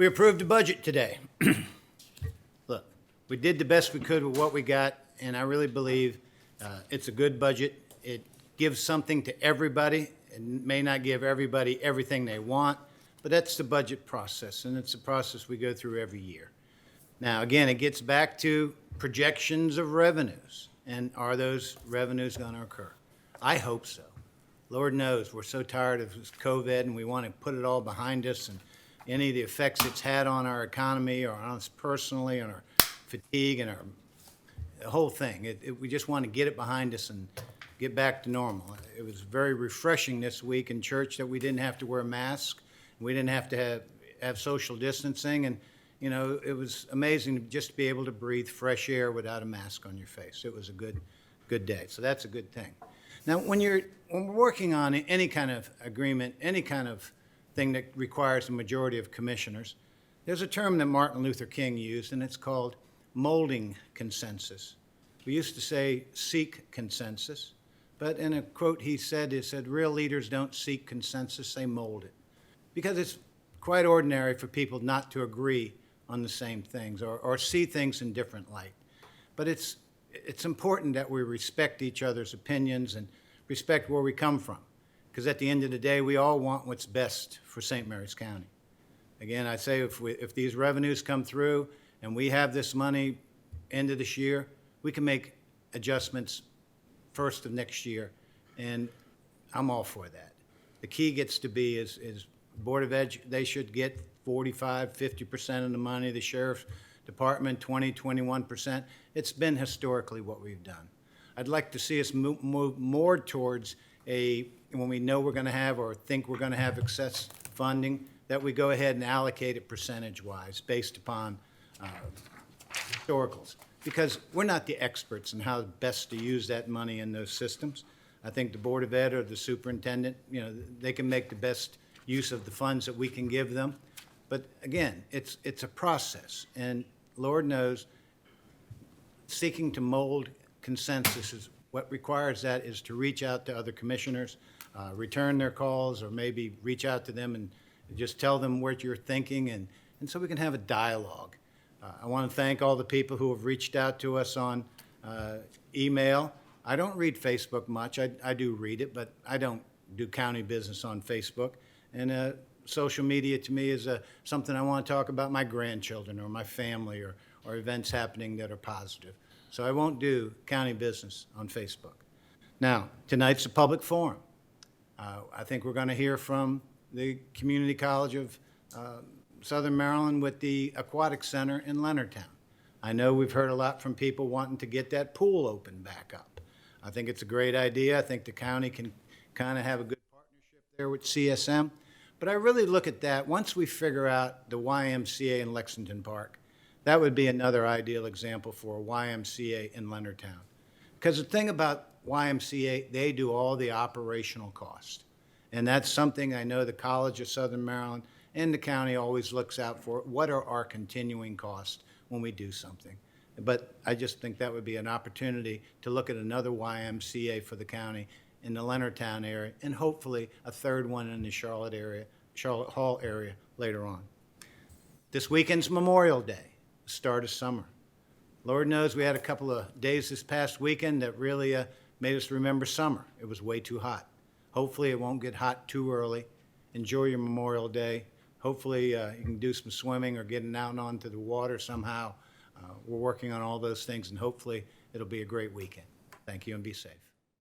We approved the budget today. Look, we did the best we could with what we got, and I really believe it's a good budget. It gives something to everybody. It may not give everybody everything they want, but that's the budget process, and it's a process we go through every year. Now, again, it gets back to projections of revenues, and are those revenues going to occur? I hope so. Lord knows, we're so tired of this COVID, and we want to put it all behind us, and any of the effects it's had on our economy or on us personally, on our fatigue and the whole thing. We just want to get it behind us and get back to normal. It was very refreshing this week in church that we didn't have to wear masks. We didn't have to have social distancing. And, you know, it was amazing to just be able to breathe fresh air without a mask on your face. It was a good day. So that's a good thing. Now, when we're working on any kind of agreement, any kind of thing that requires a majority of commissioners, there's a term that Martin Luther King used, and it's called molding consensus. We used to say seek consensus, but in a quote he said, real leaders don't seek consensus, they mold it. Because it's quite ordinary for people not to agree on the same things or see things in different light. But it's important that we respect each other's opinions and respect where we come from. Because at the end of the day, we all want what's best for St. Mary's County. Again, I say if these revenues come through and we have this money end of this year, we can make adjustments first of next year, and I'm all for that. The key gets to be is Board of Ed, they should get 45, 50% of the money, the Sheriff's Department 20, 21%. It's been historically what we've done. I'd like to see us move more towards when we know we're going to have or think we're going to have excess funding, that we go ahead and allocate it percentage-wise based upon historicals. Because we're not the experts in how best to use that money in those systems. I think the Board of Ed or the superintendent, they can make the best use of the funds that we can give them. But again, it's a process. And Lord knows, seeking to mold consensus is what requires that is to reach out to other commissioners, return their calls, or maybe reach out to them and just tell them what you're thinking, and so we can have a dialogue. I want to thank all the people who have reached out to us on email. I don't read Facebook much. I do read it, but I don't do county business on Facebook. And social media to me is something I want to talk about my grandchildren or my family or events happening that are positive. So I won't do county business on Facebook. Now, tonight's a public forum. I think we're going to hear from the Community College of Southern Maryland with the Aquatic Center in Leonardtown. I know we've heard a lot from people wanting to get that pool open back up. I think it's a great idea. I think the county can kind of have a good partnership there with CSM. But I really look at that, once we figure out the YMCA in Lexington Park, that would be another ideal example for a YMCA in Leonardtown. Because the thing about YMCA, they do all the operational cost. And that's something I know the College of Southern Maryland and the county always looks out for. What are our continuing costs when we do something? But I just think that would be an opportunity to look at another YMCA for the county in the Leonardtown area, and hopefully a third one in the Charlotte Hall area later on. This weekend's Memorial Day, the start of summer. Lord knows we had a couple of days this past weekend that really made us remember summer. It was way too hot. Hopefully it won't get hot too early. Enjoy your Memorial Day. Hopefully you can do some swimming or getting out onto the water somehow. We're working on all those things, and hopefully it'll be a great weekend. Thank you, and be safe.